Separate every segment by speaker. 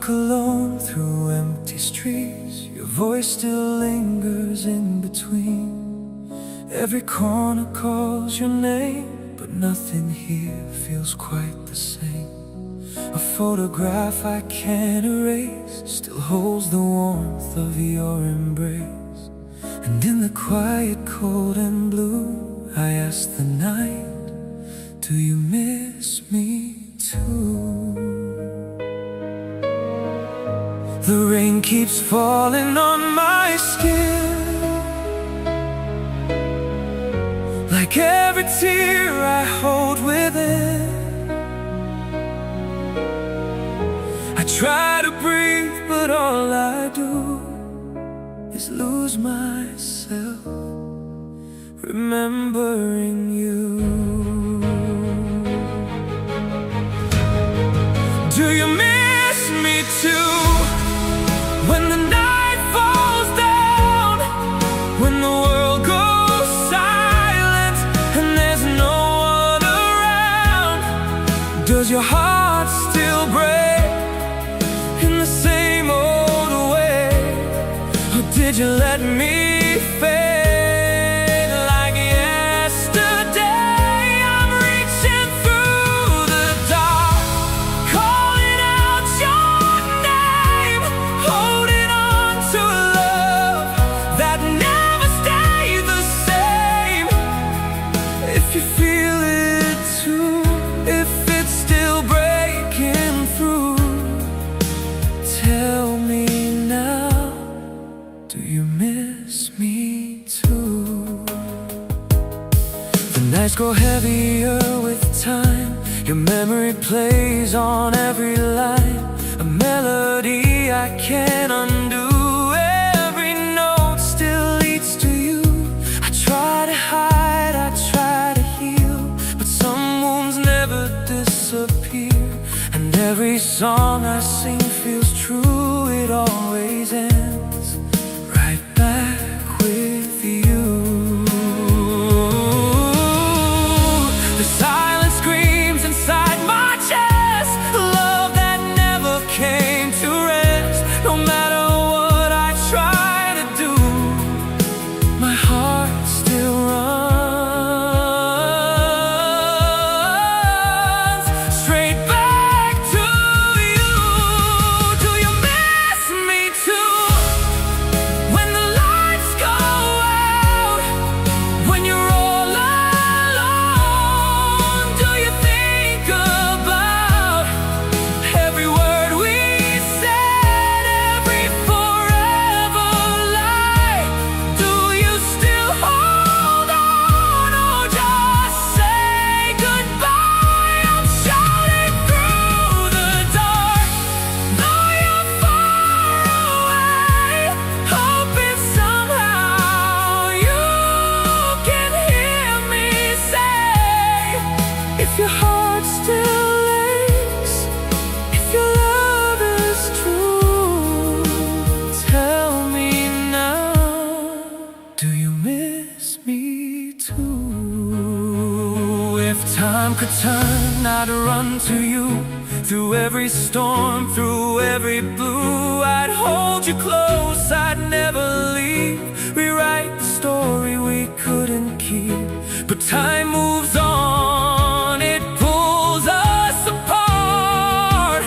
Speaker 1: walk alone through empty streets, your voice still lingers in between. Every corner calls your name, but nothing here feels quite the same. A photograph I can't erase still holds the warmth of your embrace. And in the quiet, cold and blue, I ask the night, do you miss me too? The rain keeps falling on my skin, like every tear I hold within. I try to breathe, but all I do is lose myself, remembering you. Do you miss me too? When the night falls down, when the world goes silent and there's no one around, does your heart still break in the same old way? Or did you let me fade like yesterday? I'm reaching through the dark, calling out your name, holding on to a love that never stayed the same. If you feel it too, if it's still breaking through, tell me now, do you miss me too? The nights grow heavier with time, your memory plays on every line, a melody I can't undo. Every note still leads to you. I try to hide, I try to heal, but some wounds never disappear. And every song I sing feels true, it always ends right back with you. The silence screams inside my chest, love that never came to rest. No matter what I try to do, my heart still runs straight back to you. Do you miss me too? When the lights go out, when you're all alone, do you think about every word we said, every forever lie? Do you still hold on, or just say goodbye? I'm shouting through the dark, though you're far away, hoping somehow you can hear me say, if your heart still aches, if your love is true, tell me now, do you miss me too? If time could turn, I'd run to you, through every storm, through every blue. I'd hold you close, I'd never leave, rewrite the story we couldn't keep. But time moves on, it pulls us apart.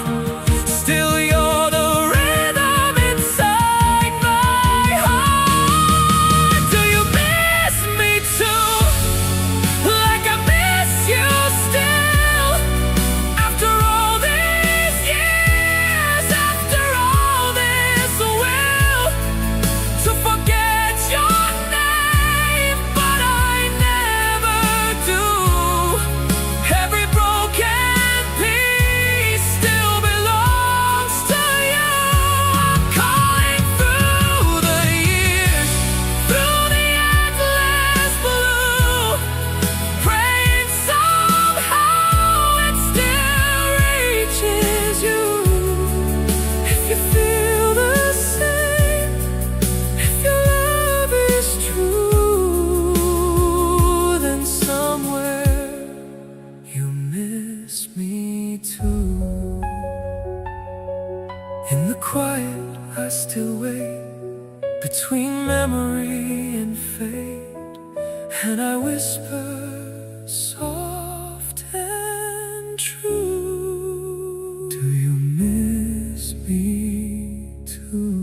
Speaker 1: Still you're the rhythm inside my heart. Do you miss me too? Like I miss you still, after all these years, after all this will, to forget your name, but I never when I whisper soft and true. Do you miss me too?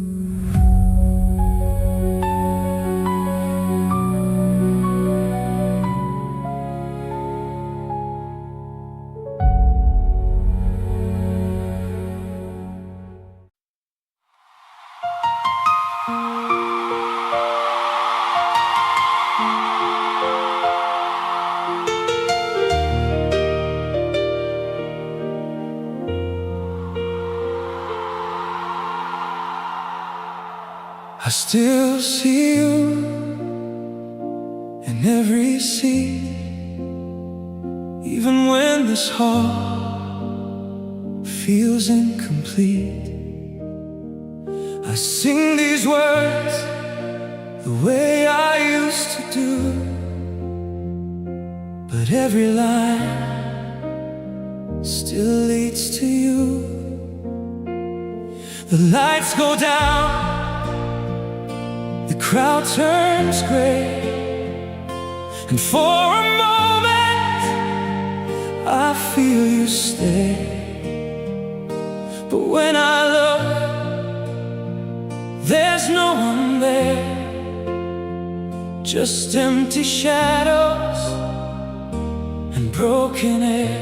Speaker 1: I still see you in every scene, even when this heart feels incomplete. I sing these words the way I used to do, but every line still leads to you. The lights go down, the crowd turns gray, and for a moment I feel you stay. But when I look, there's no one there, just empty shadows and broken air.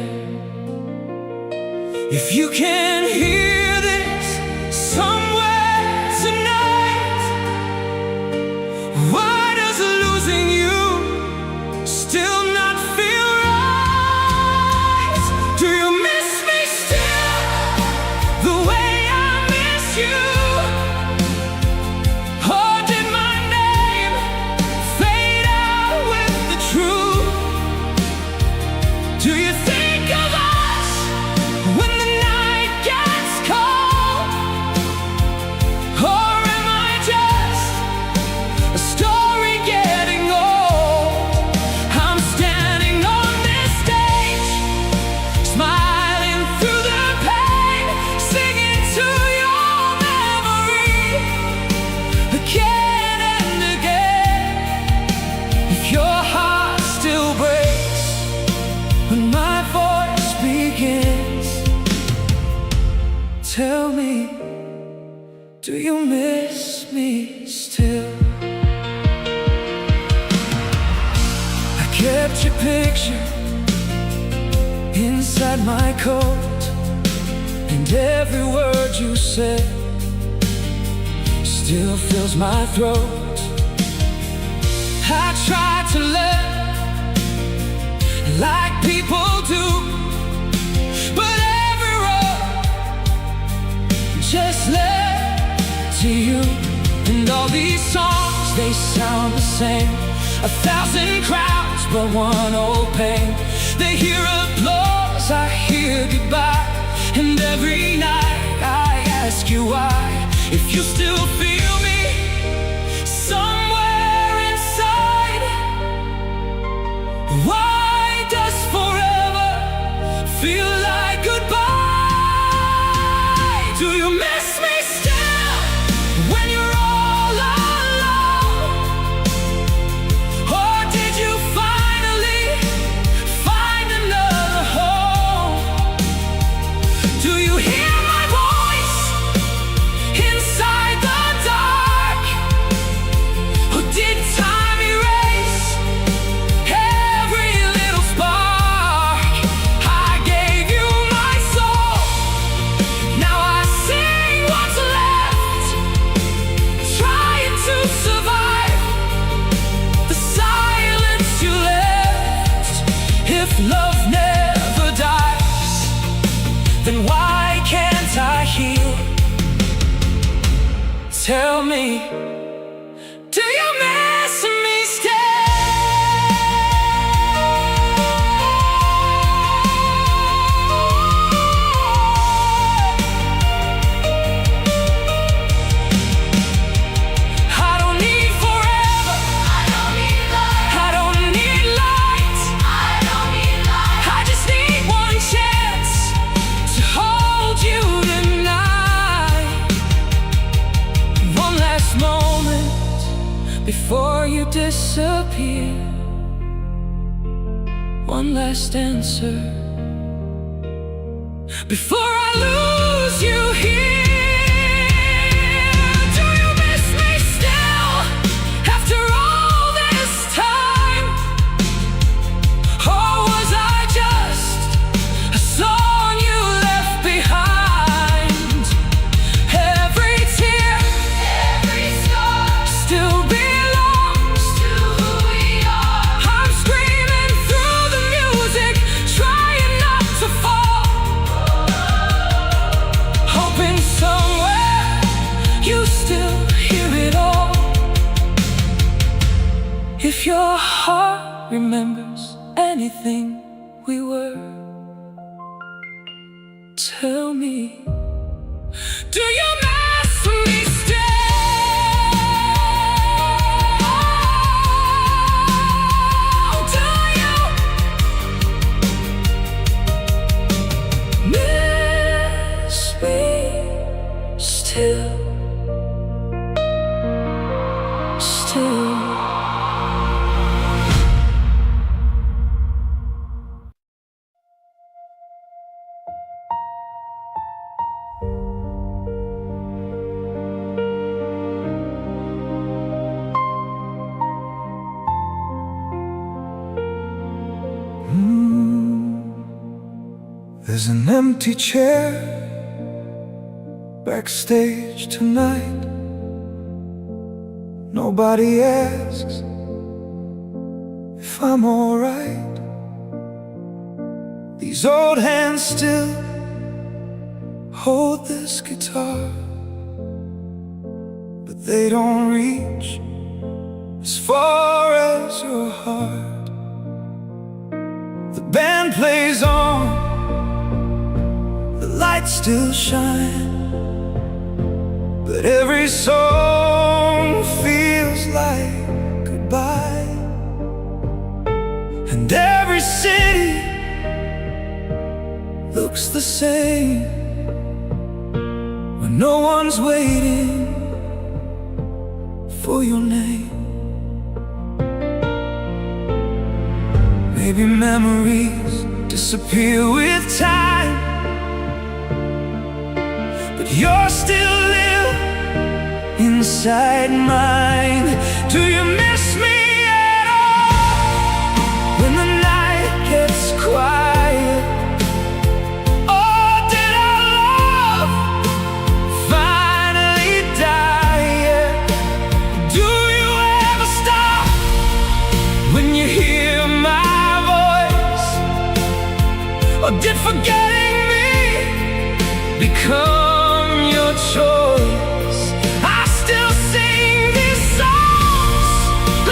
Speaker 1: If you can hear this somewhere tonight, why does losing you still not feel right? Do you miss me still the way I miss you? Or did my name fade out with the truth? Do you think of us when the night gets cold? Or am I just a story getting old? I'm standing on this stage, smiling through the pain, singing to your memory again and again. If your heart still breaks when my voice begins, tell me, do you miss me still? I kept your picture inside my coat, and every word you said still fills my throat. I tried to learn like people do, but every road just led to you. And all these songs, they sound the same, 1,000 crowds but one old pain. They hear applause, I hear goodbye, and every night I ask you why. If you still feel me somewhere inside, why does forever feel like goodbye? Do you miss me still when you're all alone? Or did you finally find another home? Do you hear my voice inside the dark? Or did time erase every little spark? I gave you my soul, now I sing what's left, trying to survive the silence you left. If love never dies, then why can't I heal? Tell me, do you miss me still? I don't need forever, I don't need light, I don't need light, I don't need light. I just need one chance to hold you tonight, one last moment one last answer before I lose you here. Do you miss me still after all this time? Or was I just a song you left behind? Every tear, every scar still belongs to who we are. I'm screaming through the music, trying not to fall, hoping somewhere you still hear it all. If your heart remembers anything we were, tell me, do you miss me still? Do you miss me still? Still.
Speaker 2: There's an empty chair backstage tonight. Nobody asks if I'm alright. These old hands still hold this guitar, but they don't reach as far as your heart. The band plays on, the lights still shine, but every song feels like goodbye. And every city looks the same when no one's waiting for your name. Maybe memories disappear with time, but you're still live inside mine. Do you miss me at all when the night gets quiet? Or did our love finally die yet? Do you ever stop when you hear my voice? Or did forgetting me become your choice? I still sing these songs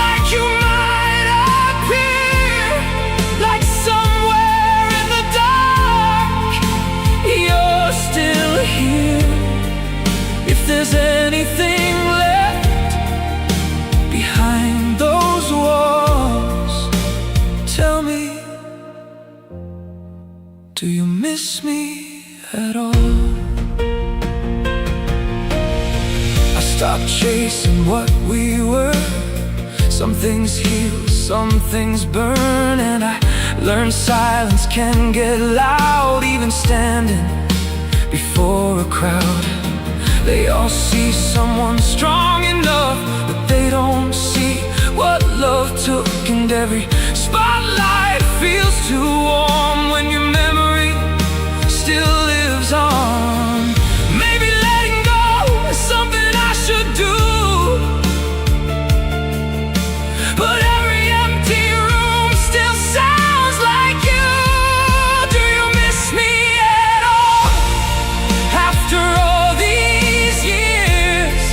Speaker 2: like you might appear, like somewhere in the dark you're still here. If there's anything left behind those walls, tell me, do you miss me at all? I stopped chasing what we were. Some things heal, some things burn, and I learned silence can get loud. Even standing before a crowd, they all see someone strong enough, but they don't see what love took. And every spotlight feels too warm when your memory still lives on. Maybe letting go is something I should do, but every empty room still sounds like you. Do you miss me at all after all these years?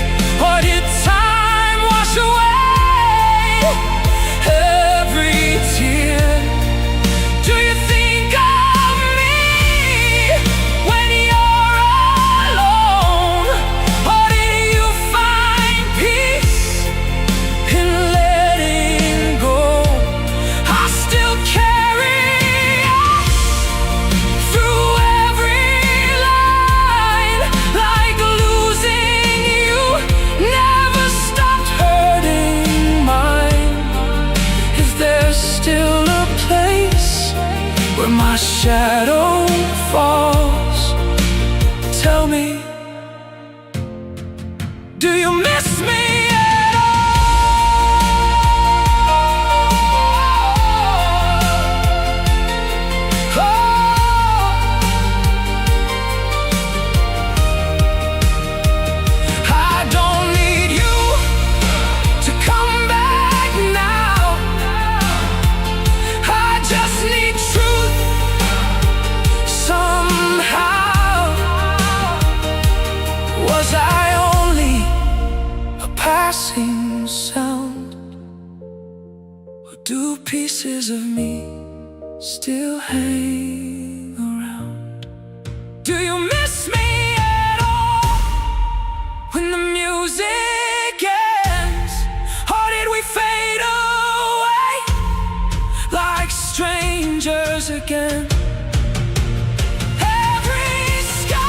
Speaker 2: Or did time wash away every tear? Do you think where my shadow falls. Tell me, do you miss me at all? I don't need you to come back now. I just need truth somehow. Was I only a passing sound, or do pieces of me still hang around? Do you miss me at all when the music ends? Or did we fade away like strangers again? Every scar,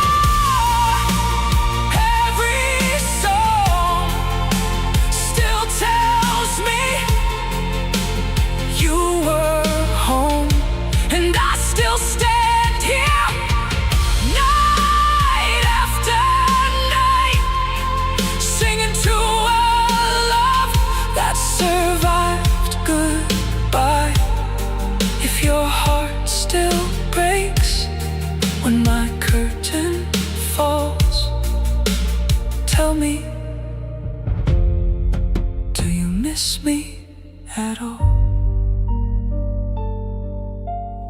Speaker 2: every song still tells me you were home, and I still stand here night after night, singing to a love that survived goodbye. If your heart still breaks when my curtain falls, tell me, do you miss me at all?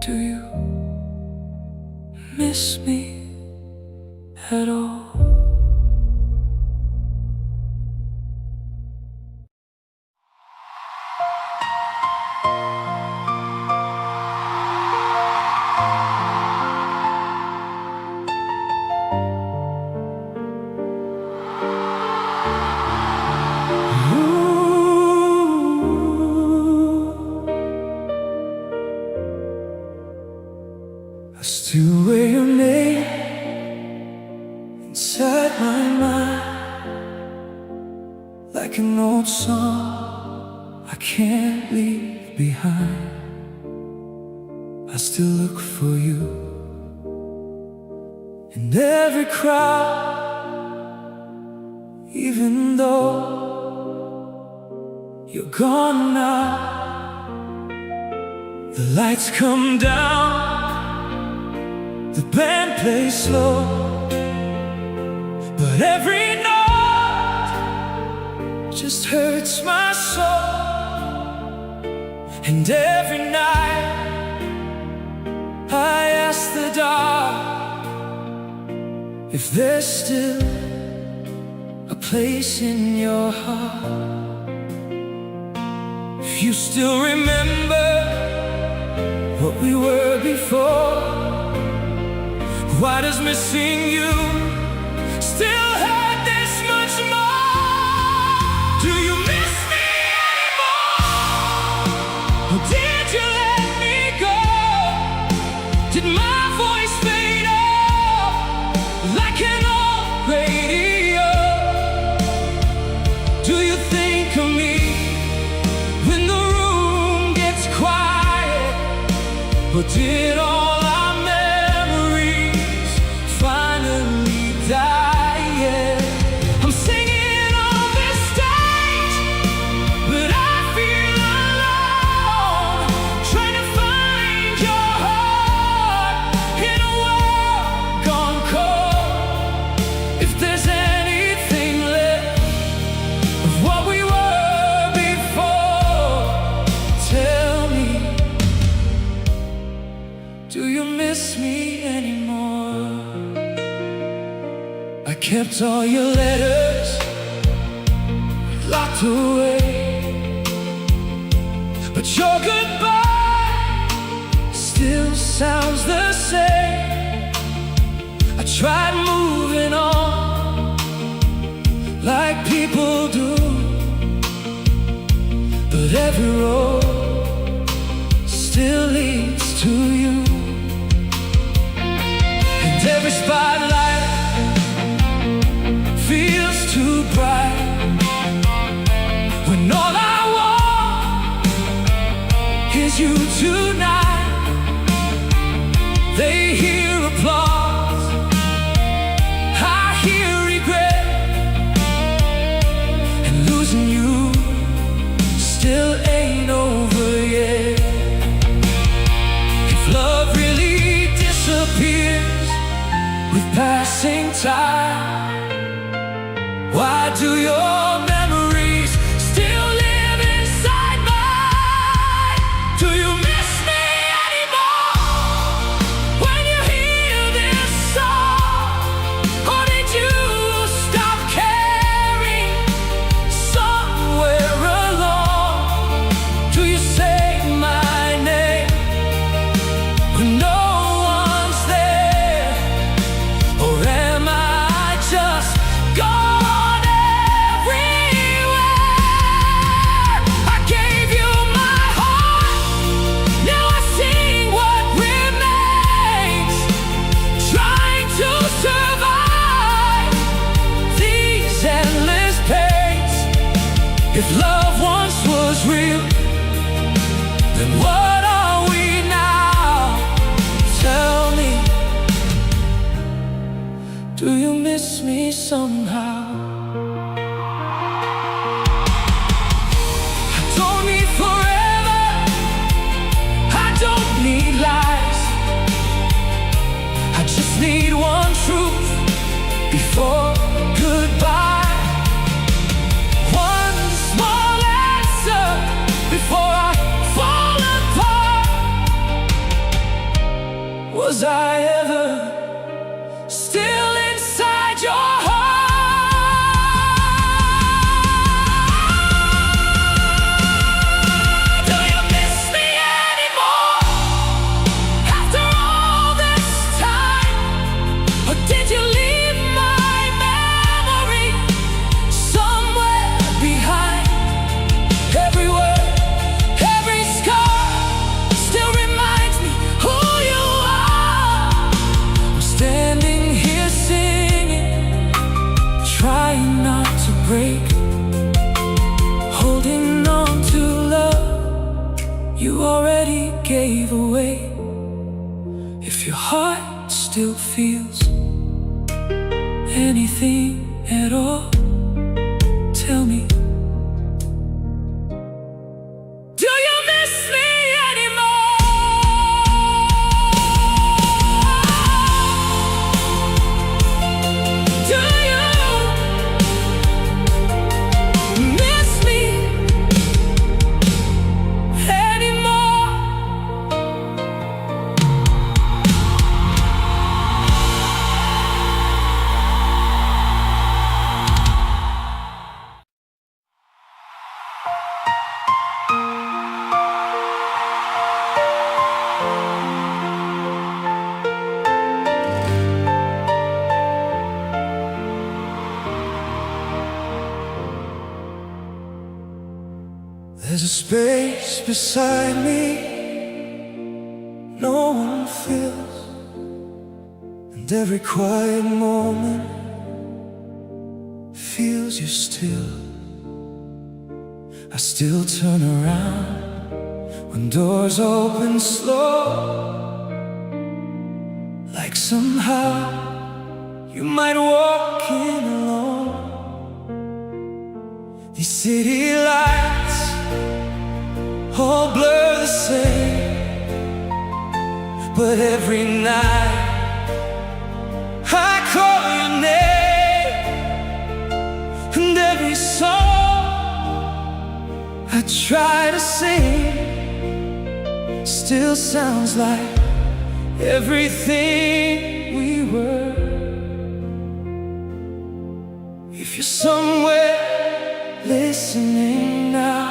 Speaker 2: Do you miss me at all? I still wear your name inside my mind, like an old song I can't leave behind. I still look for you in every crowd, even though you're gone now. The lights come down, the band plays slow, but every note just hurts my soul. And every night I ask the dark if there's still a place in your heart. If you still remember what we were before, why does missing you still hurt this much more? Do you miss me anymore? Or did you let me go? Did my voice fade out like an old radio? Do you think of me when the room gets quiet? Or did all our memories finally die? Yeah. I'm singing on this stage, but I feel alone, trying to find your heart in a world gone cold. If there's anything left of what we were before, tell me, do you miss me anymore? I kept all your letters locked away, but your goodbye still sounds the same. I tried moving on like people do, but every road still leads to you. And every spotlight feels too bright when all I want is you tonight. They hear applause, I hear regret, and losing you still ain't over yet. If love really disappears with passing time, why do your memories still live inside mine? Do you miss me anymore when you hear this song? Or did you stop caring somewhere along? Do you say my name when no one's there? Or am I just gone everywhere? I gave you my heart, now I see what remains. Trying to survive these endless pains. If love once was real, then what are we now? Tell me, do you miss me somehow? I don't need forever, I don't need lies. I just need one truth before goodbye. One small answer before I fall apart. Was I ever still inside your heart? Do you miss me anymore after all this time? Or did you leave my memory somewhere behind? Every word, every scar still reminds me who you are. I'm standing here singing, trying not to break, holding on to love you already gave away. If your heart still feels anything at all, tell me, do you miss me anymore? Do you miss me anymore? There's a space beside me no one fills, and every quiet moment feels you still. I still turn around when doors open slow, like somehow you might walk in alone. These city lights all blur the same, but every night I call your name, and every song I try to sing still sounds like everything we were. If you're somewhere listening now,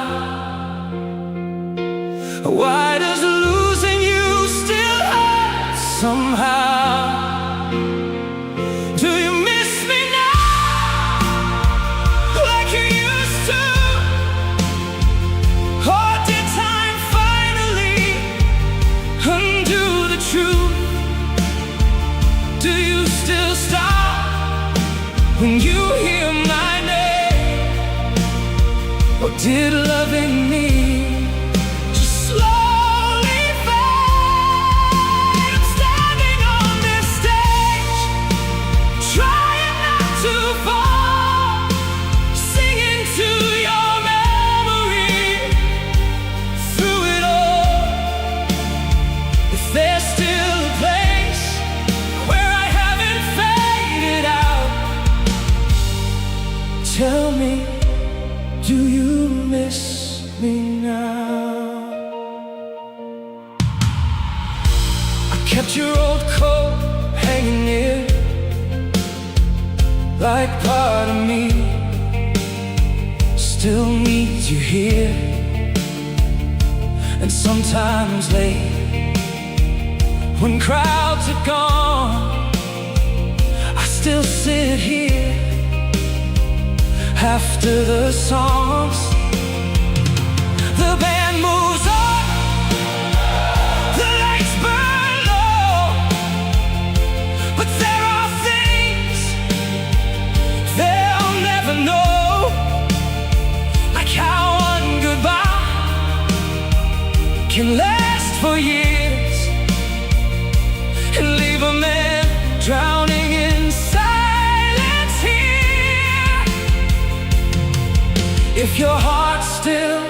Speaker 2: why does losing you still hurt somehow? Do you miss me now, like you used to? Or did time finally undo the truth? Do you still stop when you hear my name? Or did loving me just slowly fade? I'm standing kept your old coat hanging near, like part of me still needs you here. And sometimes late, when crowds are gone, I still sit here after the songs. The band moves on, the lights burn low, but there are things they'll never know, like how one goodbye can last for years and leave a man drowning in silence here. If your heart still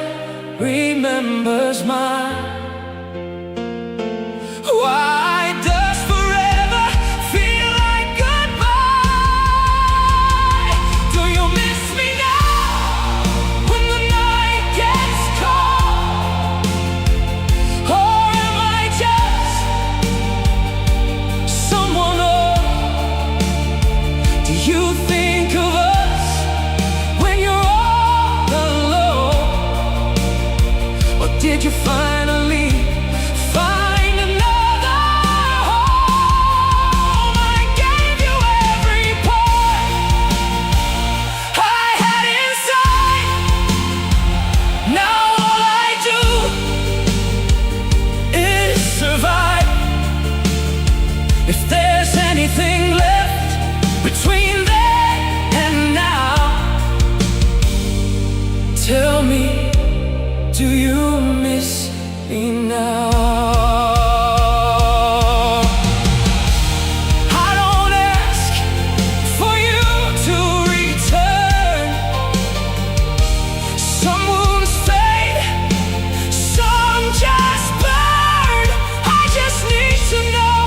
Speaker 2: remembers mine, why does forever feel like goodbye? Do you miss me now when the night gets cold? Or am I just someone old? Do you think of us when you're all alone? Or did you finally find another home? I gave you every part I had inside. Now all I do is survive. If there's anything left between then and now, tell me, do you miss me now? I don't ask for you to return. Some wounds fade, some just burn. I just need to know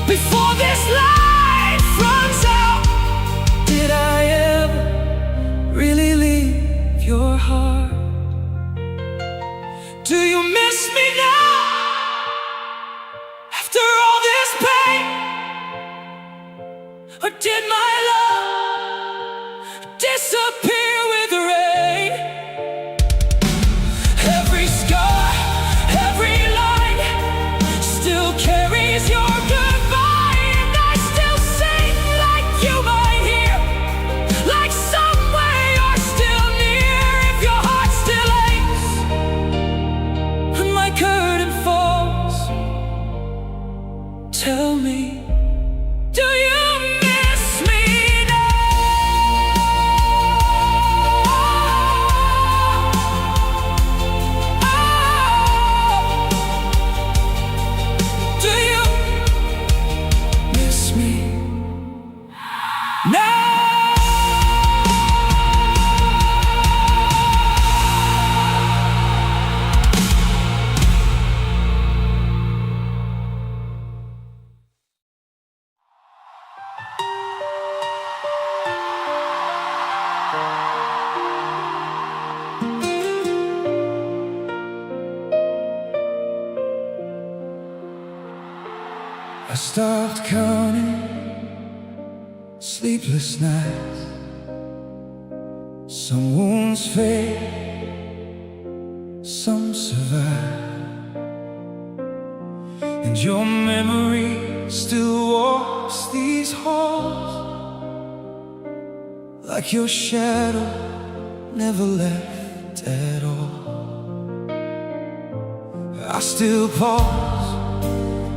Speaker 2: before this life runs out, did I ever really leave your heart? Do you miss me now after all this pain? Or did my love disappear with the rain? Every scar, every line still carries your goodbye, and I still sing like you might hear, like somewhere you're still near. If your heart still aches when my curtain falls, tell me, do you miss me now? Do you miss me now? I stopped counting sleepless nights. Some wounds fade, some survive, and your memory still walks these halls, like your shadow never left at all. I still pause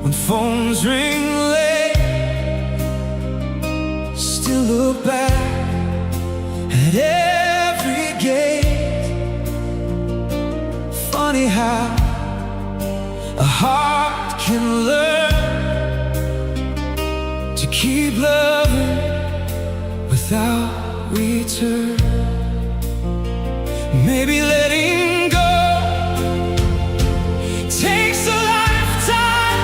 Speaker 2: when phones ring late, still look back at every gate. Funny how a heart can learn to keep loving without return. Maybe letting go takes a lifetime,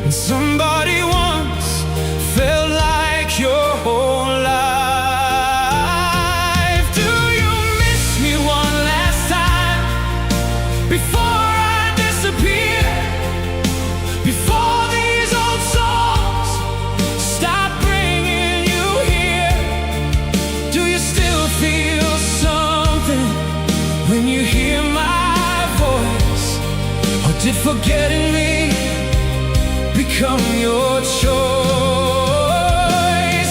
Speaker 2: and somebody once felt like your whole life. Do you miss me one last time before I disappear? Did forgetting me become your choice?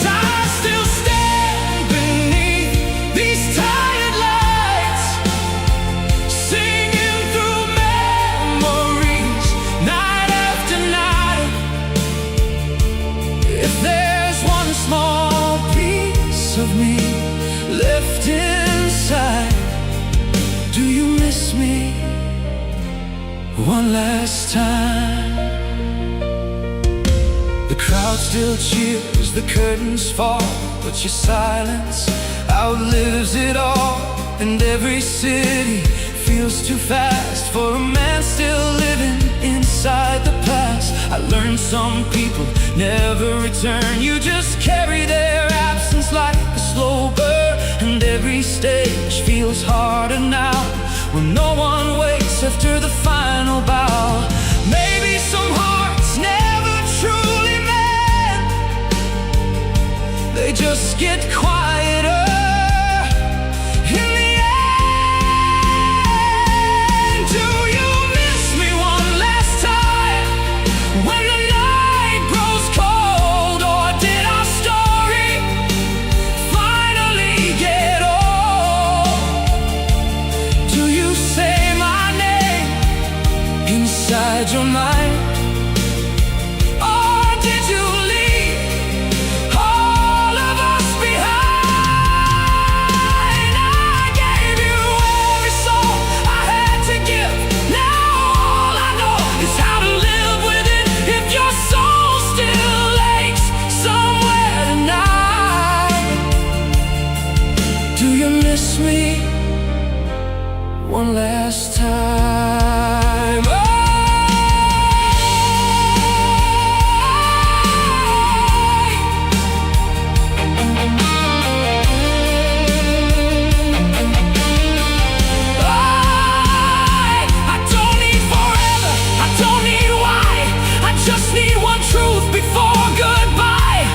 Speaker 2: I still stand beneath these tired lights, singing through memories night after night. If there's one small piece of me left inside, do you miss me one last time? The crowd still cheers, the curtains fall, but your silence outlives it all. And every city feels too fast for a man still living inside the past. I learned some people never return. You just carry their absence like a slow burn. And every stage feels harder now, when no one waits after the final bow. Maybe some hearts never truly mend, they just get quieter in the end. Do you miss me one last time when the night grows cold? Or did our story finally get old? Do you say my name inside your mind? Or did you leave all of us behind? I gave you every soul I had to give. Now all I know is how to live with it. If your soul still aches somewhere tonight, do you miss me one last time? Oh! I don't need forever, I don't need why, I just need one truth before goodbye.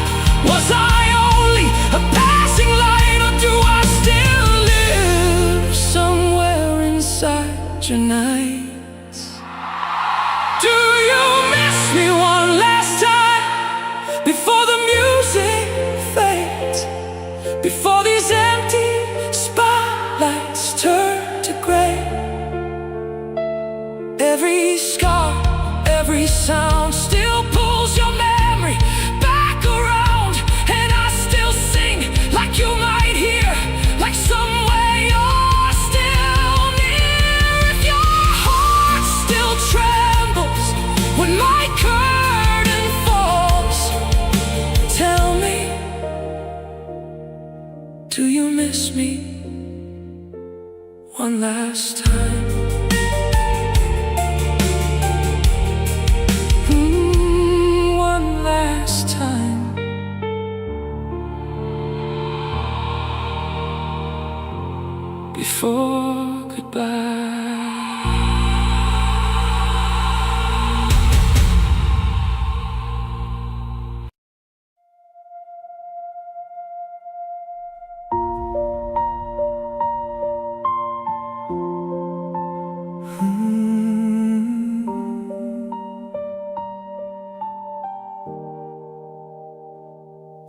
Speaker 2: Was I only a passing light, or do I still live somewhere inside your nights? Do you miss me one last time before the music fades, before these empty spotlights turn to gray? Every scar, every sound still pulls your memory back around, and I still sing like you might hear, like somewhere you're still near. If your heart still trembles when my curtain falls, tell me, do you miss me one last time? One last time. Before goodbye.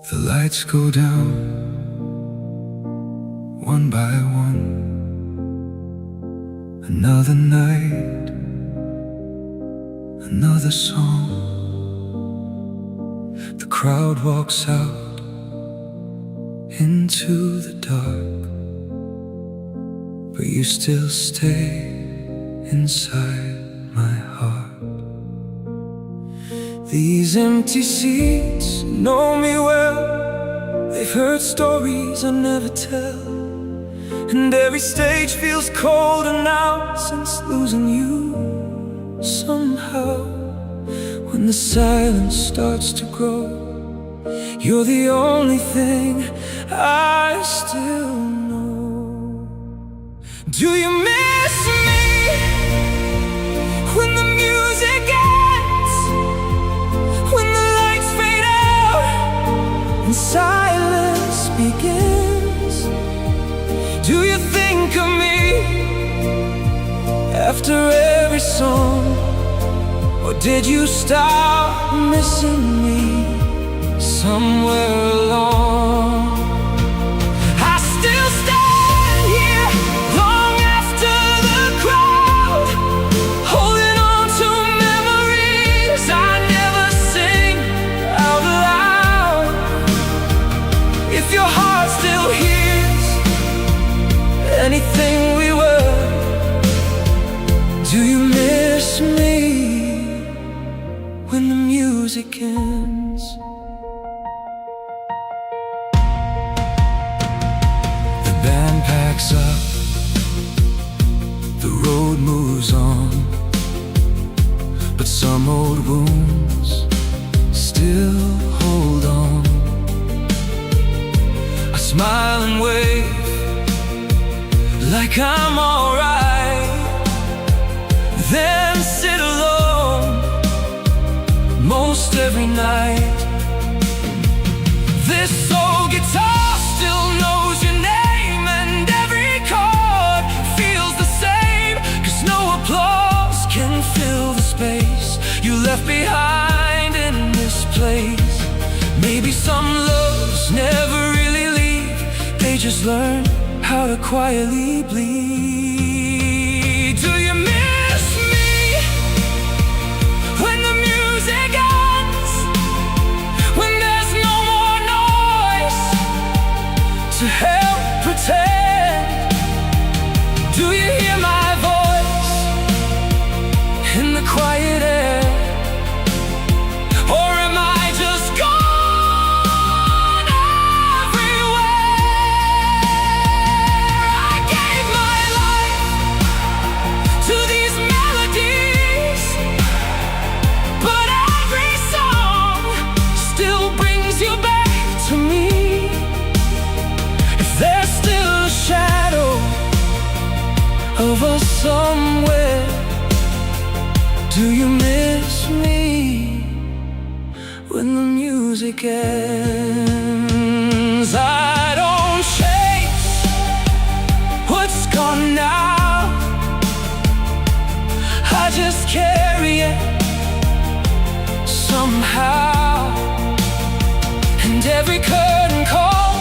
Speaker 2: The lights go down one by one. Another night, another song. The crowd walks out into the dark, but you still stay inside my heart. These empty seats know me well. They've heard stories I never tell, and every stage feels colder now since losing you. Somehow, when the silence starts to grow, you're the only thing I still know. Do you miss me when the music ends, when the lights fade out and silence begins? Do you think of me after every song did you stop missing me somewhere along? I still stand here long after the crowd, holding on to memories I never sing out loud. If your heart still hears anything we were, do you miss me when the music ends? The band packs up, the road moves on, but some old wounds still hold on. I smile and wave like I'm alright, then sit alone most every night. This old guitar still knows your name, and every chord feels the same, 'cause no applause can fill the space you left behind in this place. Maybe some loves never really leave, they just learn how to quietly bleed. Do you miss me when the music ends, when there's no more noise to help pretend? Do you hear my voice in the quiet air, or am I just gone everywhere? I gave my life to these melodies, but every song still brings you back to me. If there's still a shadow of us somewhere, do you miss me when the music ends? I don't chase what's gone now, I just carry it somehow. And every curtain call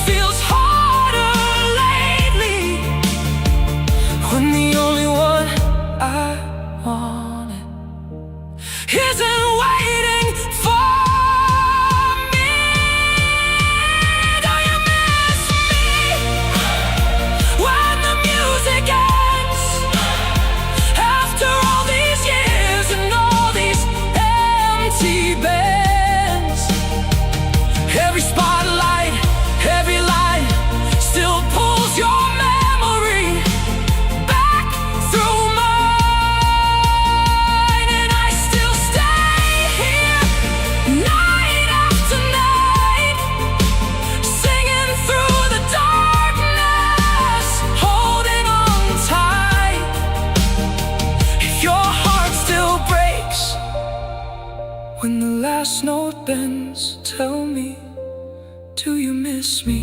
Speaker 2: feels harder lately, when the only one I wanted isn't waiting for me. Do you miss me when the music ends? After all these years and all these empty bands, every spotlight, every light still pulls your memory back through mine, and I still stay here night after night, singing through the darkness, holding on tight. If your heart still breaks when the last note bends, tell me, do you miss me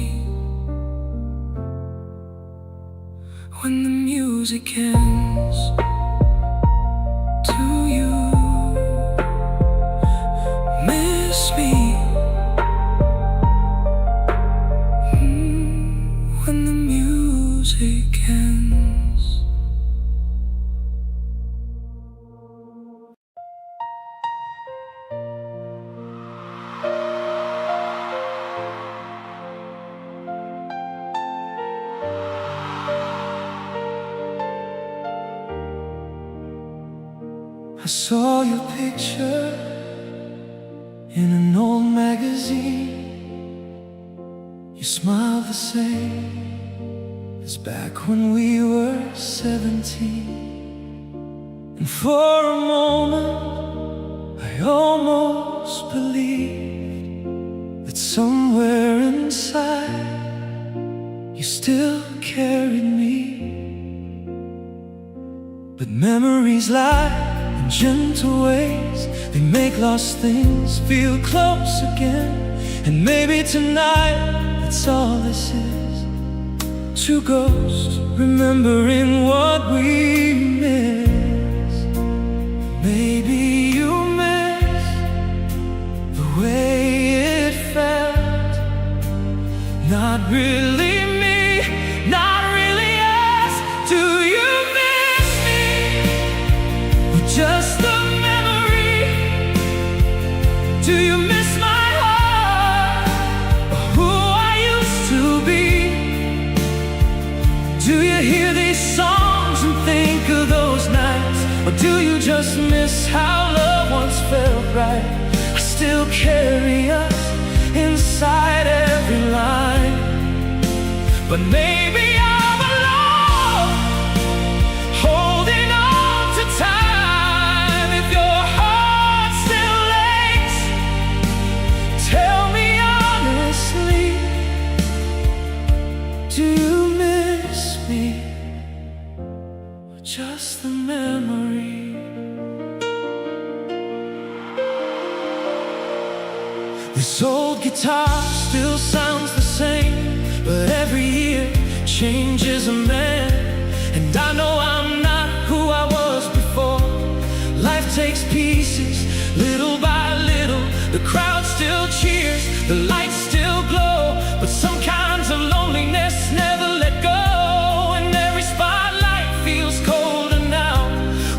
Speaker 2: when the music ends? Do you miss me when the music ends? I saw your picture in an old magazine. You smile the same as back when we were 17. And for a moment I almost believed that somewhere inside you still carried me. But memories lie in gentle ways, they make lost things feel close again. And maybe tonight, that's all this is, two ghosts remembering what we missed. Maybe you miss the way it felt. Not really me, not really us. Do you miss me? Or just the memory? Do you miss my heart? Or who I used to be? Do you hear these songs and think of those nights? Or do you just miss how love once felt right? I still carry us inside every line. But maybe I'm alone, holding on to time. If your heart still aches, tell me honestly, do you miss me? Or just the memory? This old guitar still sounds the same, but every year changes a man. And I know I'm not who I was before. Life takes pieces, little by little. The crowd still cheers, the lights still glow. But some kinds of loneliness never let go. And every spotlight feels colder now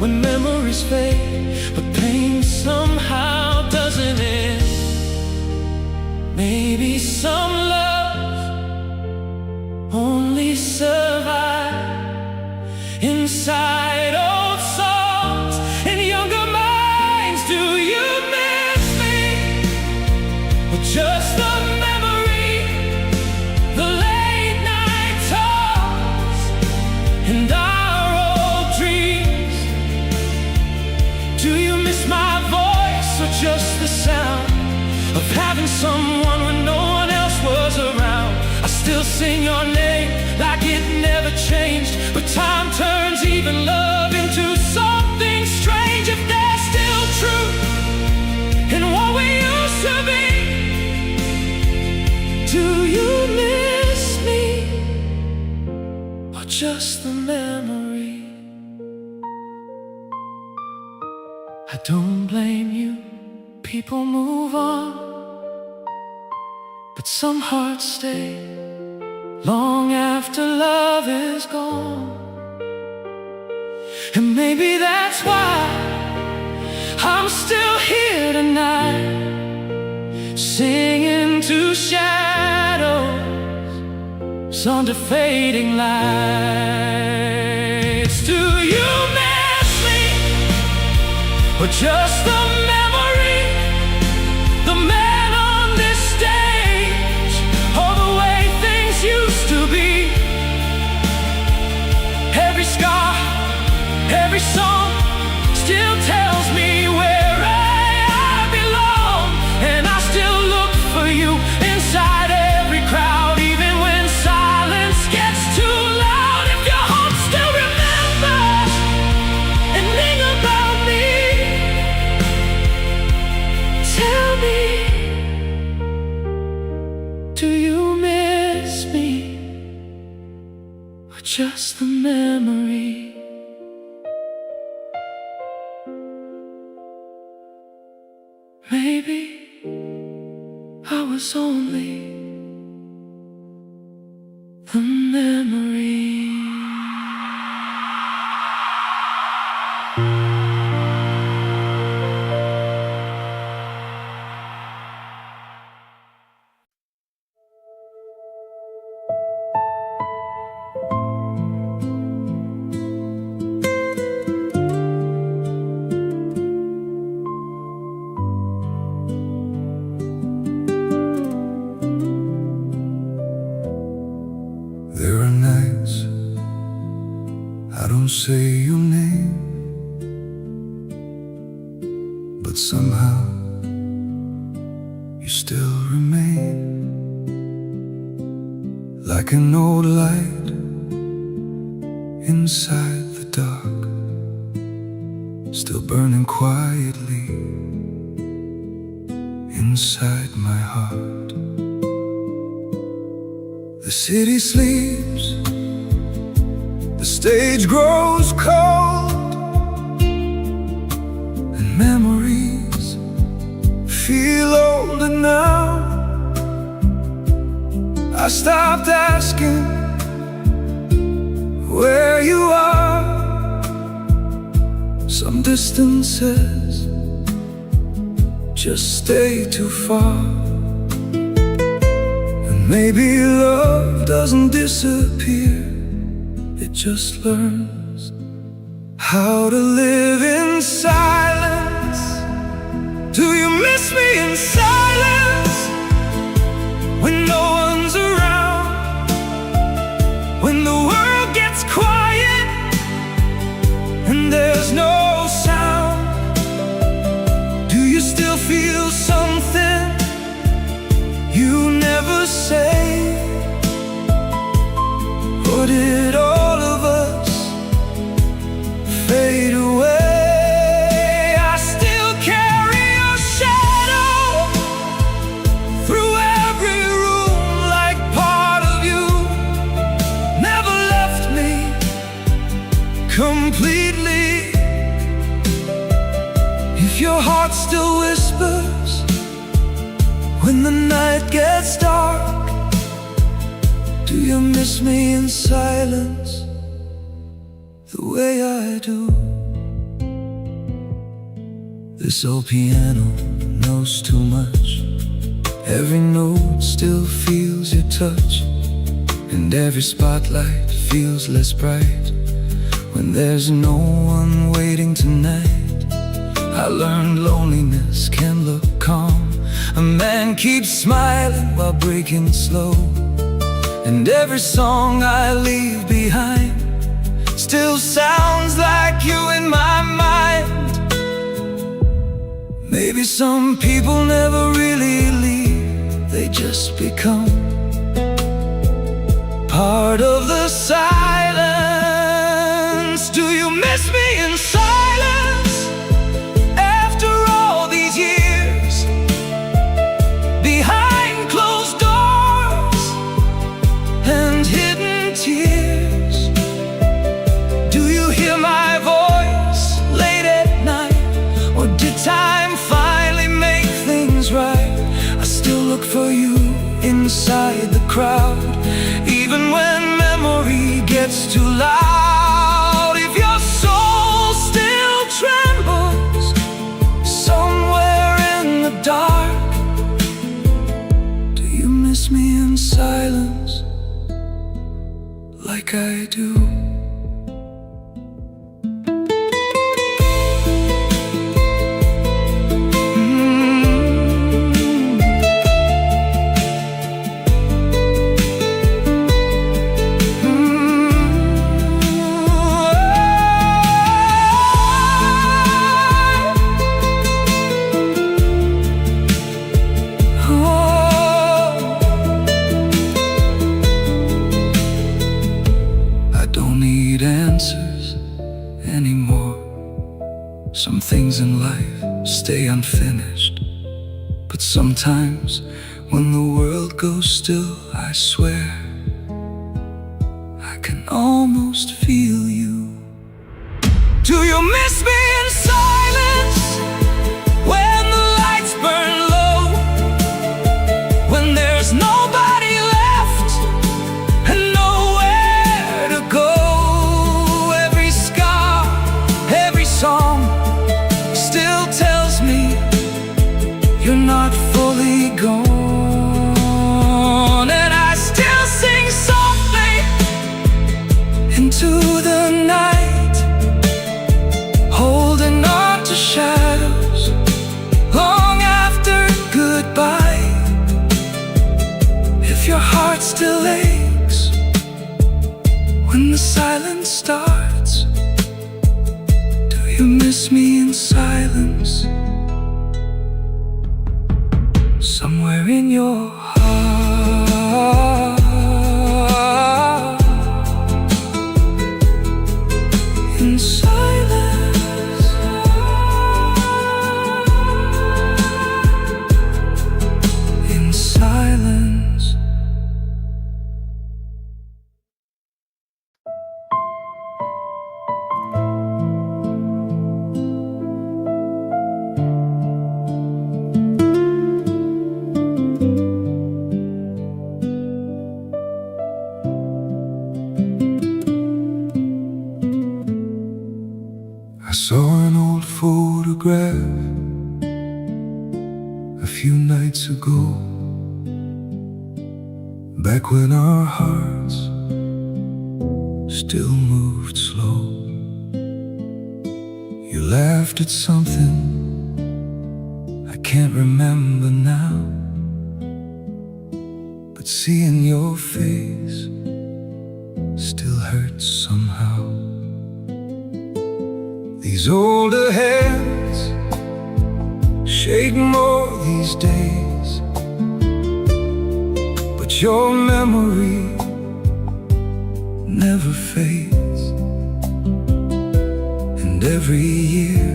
Speaker 2: when memories fade, but pain somehow doesn't end. Maybe some love only survive inside old songs and younger minds. Do you miss me? Or just the memory, the late night talks and our old dreams? Do you miss my voice or just the sound of having someone when no one else was around? I still sing your name like it never changed, but time turns even love into something strange. If there's still truth in what we used to be, do you miss me? Or just the memory? I don't blame you, people move on, but some hearts stay long after love is gone. And maybe that's why I'm still here tonight, singing to shadows under fading lights. Do you miss me? Or just the memory, the man on this stage, or the way things used to be? Every scar, every song still tells me where I belong. And I still look for you inside every crowd, even when silence gets too loud. If your heart still remembers anything about me, tell me, do you miss me? Or just the memory? Maybe I was only the memory.
Speaker 3: There are nights I don't say your name, but somehow you still remain like an old light inside the dark, still burning quietly inside my heart. The city sleeps, the stage grows cold, memories feel older now. I stopped asking where you are. Some distances just stay too far. And maybe love doesn't disappear, it just learns how to live in silence. Do you miss me in silence? When no one's around, when the world gets quiet and there's no sound, do you still feel something you never say? Or did all of us fade away? I still carry your shadow through every room, like part of you never left me completely. If your heart still whispers when the night gets dark, do you miss me in silence the way I do? This old piano knows too much. Every note still feels your touch, and every spotlight feels less bright when there's no one waiting tonight. I learned loneliness can look calm. A man keeps smiling while breaking slow, and every song I leave behind still sounds like you in my mind. Maybe some people never really leave, they just become part of the silence. Do you miss me in silence after all these years? Behind closed doors and hidden tears, do you hear my voice late at night? Or did time finally make things right? I still look for you inside the crowd, even when memory gets too loud. If your soul still trembles somewhere in the dark, do you miss me in silence like I do? Answers anymore. Some things in life stay unfinished, but sometimes when the world goes still, I swear I can almost feel you. Do you miss me in silence when the lights burn low, when there's nobody left and nowhere to go? Song still tells me you're not fully gone, and I still sing softly into the night, holding on
Speaker 2: photograph a few nights ago, back when our hearts still moved slow. You laughed at something I can't remember now, but seeing your face still hurts somehow. These older hands shake more these days, but your memory never fades. And every year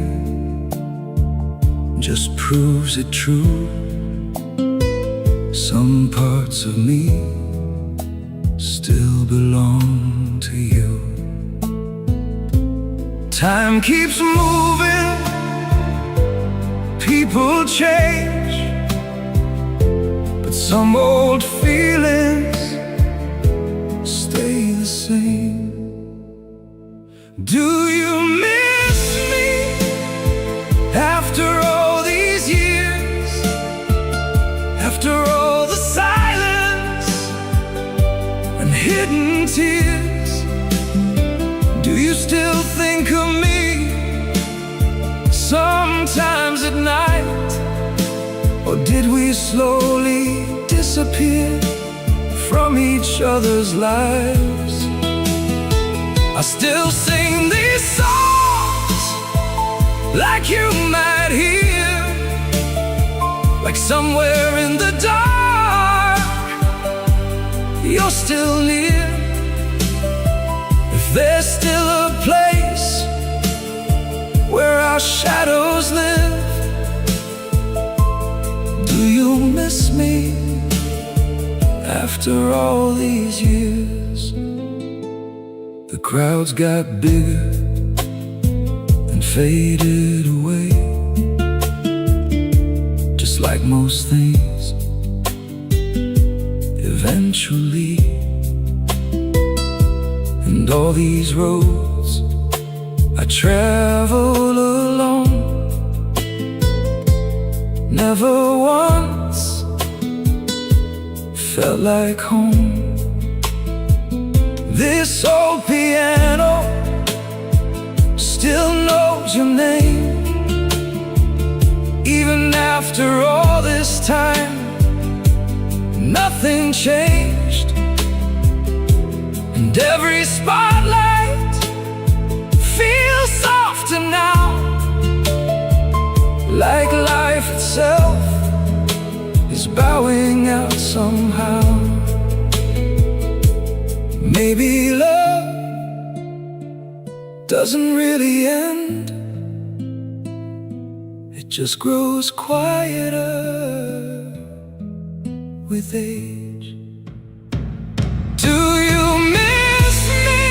Speaker 2: just proves it true. Some parts of me still belong to you. Time keeps moving, people change, but some old feelings stay the same. Do you miss me after all these years? After all the silence and hidden tears, do you still think of me sometimes at night? Or did we slowly disappear from each other's lives? I still sing these songs like you might hear, like somewhere in the dark you're still near. If there's still a place where our shadows live, do you miss me after all these years? The crowds got bigger and faded away, just like most things eventually. And all these roads I travel alone, never once felt like home. This old piano still knows your name, even after all this time. Nothing changed, and every spotlight feels softer now, like life itself is bowing out somehow. Maybe love doesn't really end, it just grows quieter with age. Do you miss me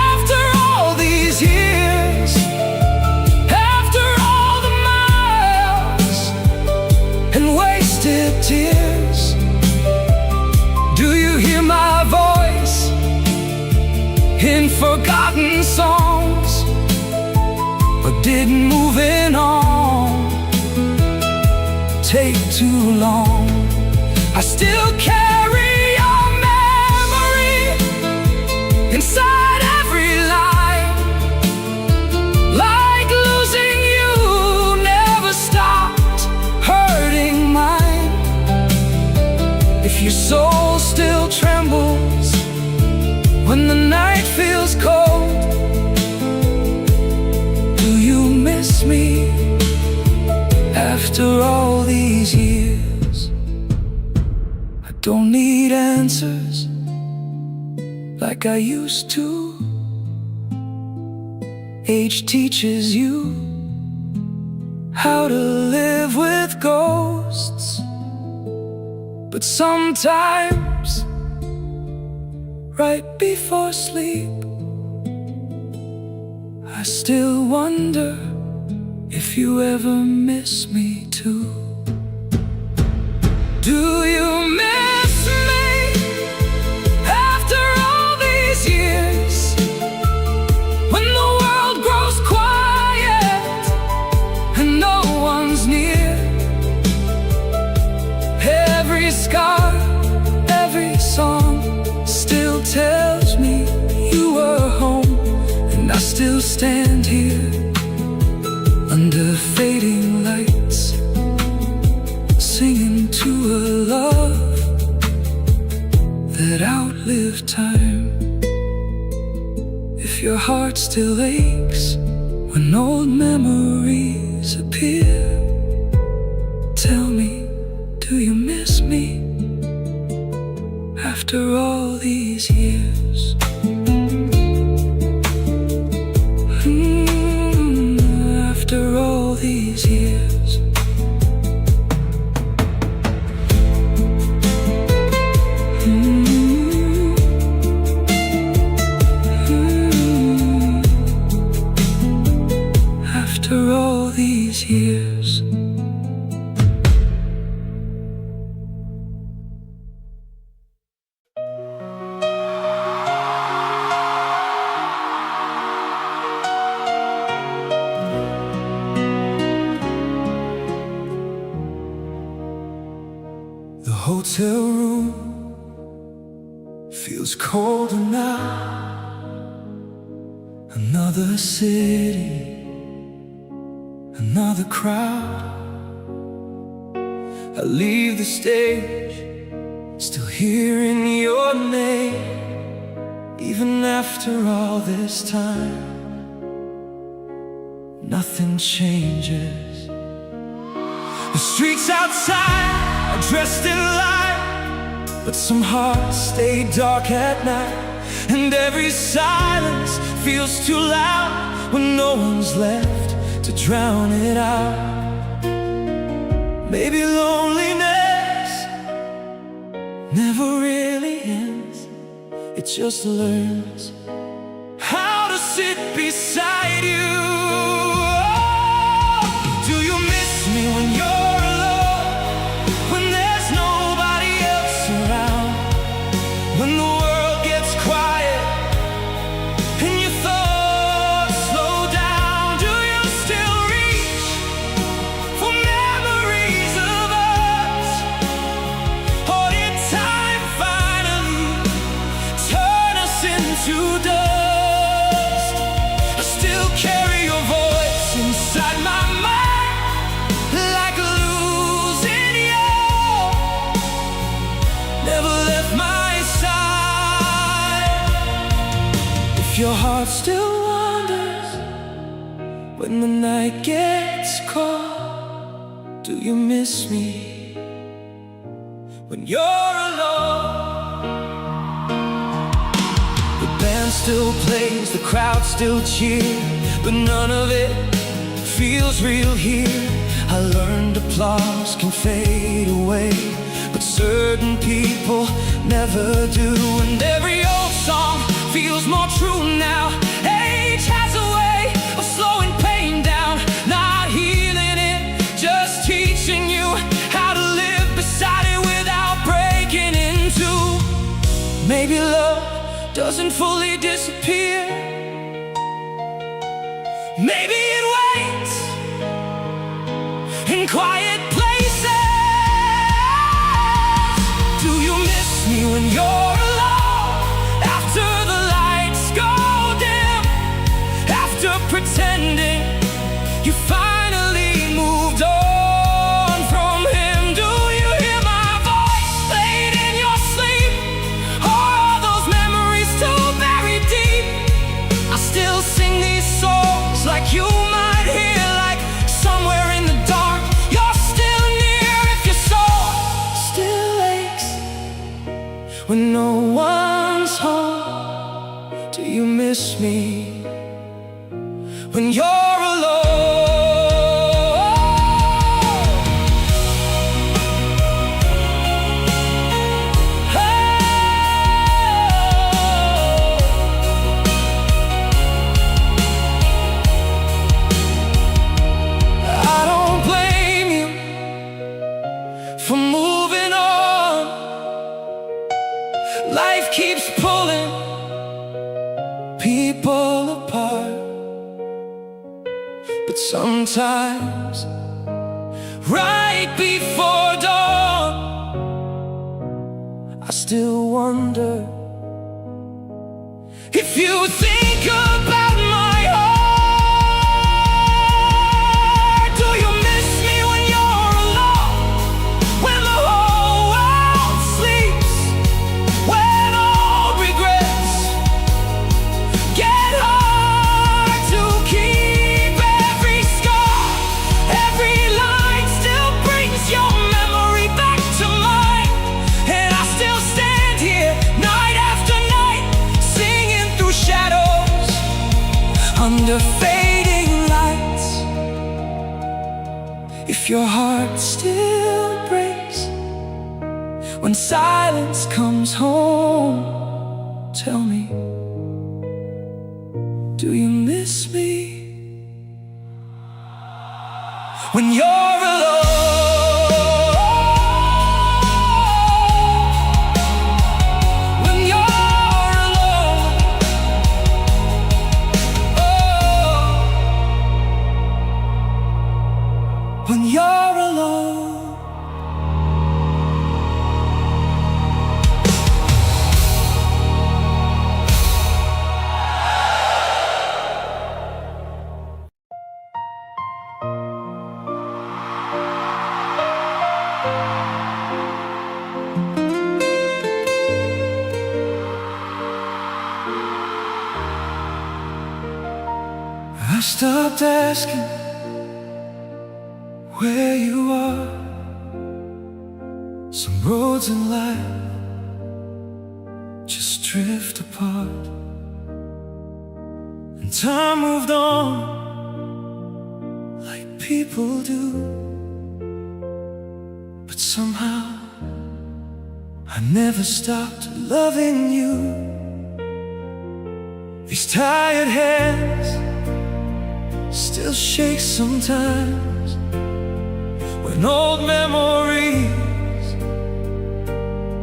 Speaker 2: after all these years? After all the miles and wasted tears? Do you hear my voice in forgotten songs? Or did moving on take too long? I still carry your memory inside every line, like losing you never stopped hurting mine. If your soul still trembles when the night feels cold, do you miss me after all these years? I don't need answers like I used to. Age teaches you how to live with ghosts, but sometimes right before sleep I still wonder if you ever miss me too. Do you miss me after all these years? When the world grows quiet under fading lights, singing to a love that outlived time. If your heart still aches when old memories appear, tell me, do you miss me after all these years? After all these years. After all these years.
Speaker 1: The hotel room feels colder now. Another city, another crowd. I leave the stage, still hearing your name. Even after all this time, nothing changes. The streets outside are dressed in light, but some hearts stay dark at night. And every silence feels too loud when no one's left to drown it out. Maybe loneliness never really ends. It just learns how to sit beside you. Oh, do you miss me when you're alone? When there's nobody else around? When the world gets quiet and your thoughts slow down? Do you still reach for memories of us? Or did time finally turn us into dust? I still carry your voice inside my mind, like losing you never left my side. If your heart still wanders when the night gets cold, do you miss me when you're alone? The band still plays, the crowd still cheers, but none of it feels real here. I learned applause can fade away, but certain people never do. And every old song feels more true now. Age has a way of slowing pain down, not healing it, just teaching you how to live beside it without breaking into. Maybe love doesn't fully disappear. Maybe it waits in quiet places. Do you miss me when you're alone? After the lights go dim, after pretending you finally moved on from him. Do you hear my voice late in your sleep? Or are those memories still buried deep? I still sing these songs like you might hear, like somewhere in the dark. You're still near if your soul still aches when no one's home. Do you miss me when you're alone? I don't blame you for moving on. Life keeps pulling people apart, but sometimes right before dawn, I still wonder if you think about my heart.
Speaker 2: if your heart still breaks when silence comes home. Tell me, do you miss me when you're alone? When you're alone, I stopped asking where you are. Some roads in life just drift apart, and time moved on like people do. But somehow I never stopped loving you. These tired hands still shake sometimes when old memories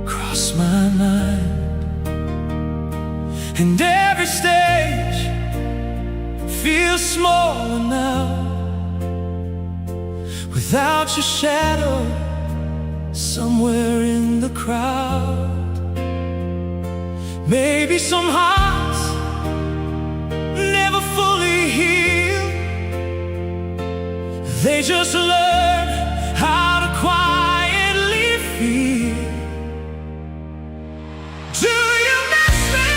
Speaker 2: cross my mind, and every stage feels smaller now without your shadow somewhere in the crowd. Maybe some hearts never fully heal, they just learn how to quietly feel. Do you miss me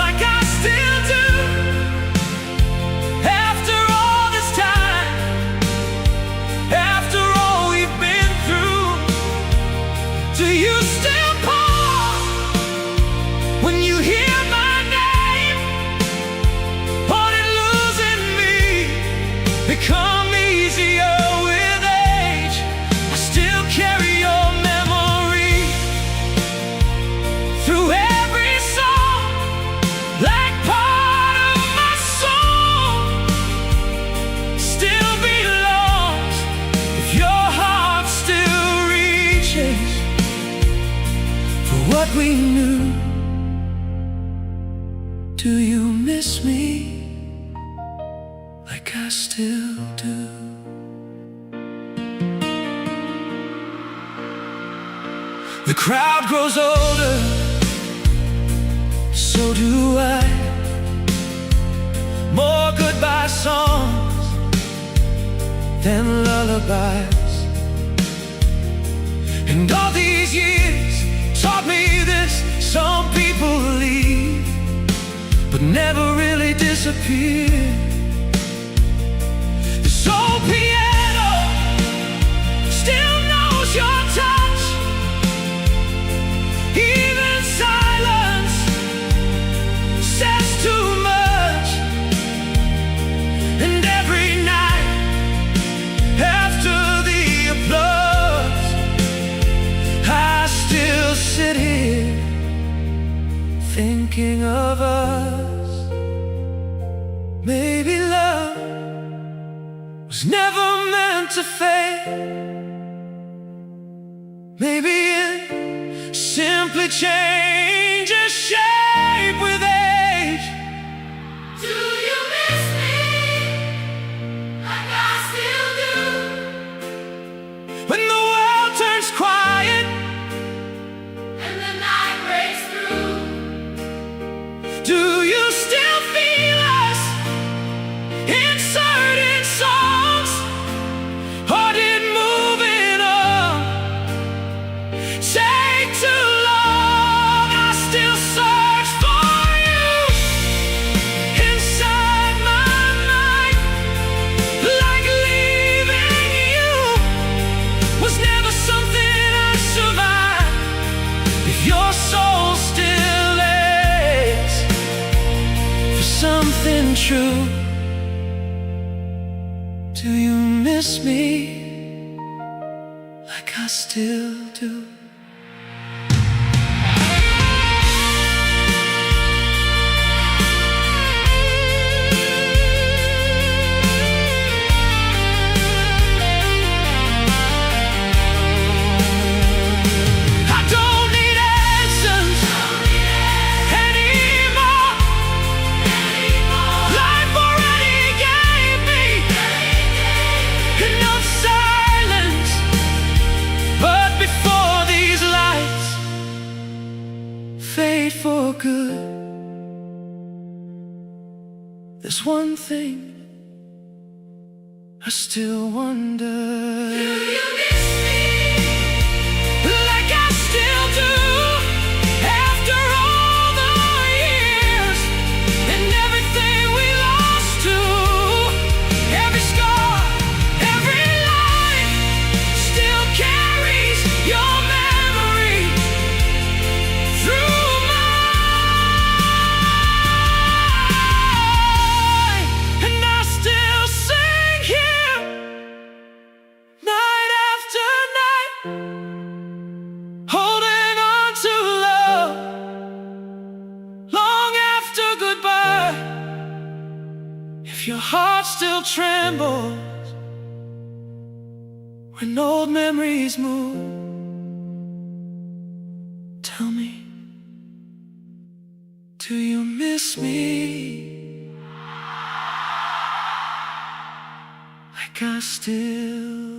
Speaker 2: like I still do? After all this time, after all we've been through, do you still pause when you hear my name? Or did losing me become easier? What we knew. Do you miss me like I still do? The crowd grows older, so do I. More goodbye songs than lullabies, and all these years taught me this: some people leave, but never really disappear. This old piano still knows your touch. Even silence says too much. And every night after the applause, I still sit here thinking of us. Maybe love was never meant to fade. Maybe it simply changes shape with age.
Speaker 4: Do you miss me like I still do?
Speaker 2: When the world turns quiet
Speaker 4: And the night breaks through,
Speaker 2: do you still feel us in certain songs? Or did moving on Do you miss me like I still do? Fade for good. There's one thing I still wonder.
Speaker 4: Do you miss me?
Speaker 2: Like I still do, after all the years and everything we lost to, every scar, every line still carries your memory through. Holding on to love long after goodbye. If your heart still trembles when old memories move, tell me, do you miss me like I still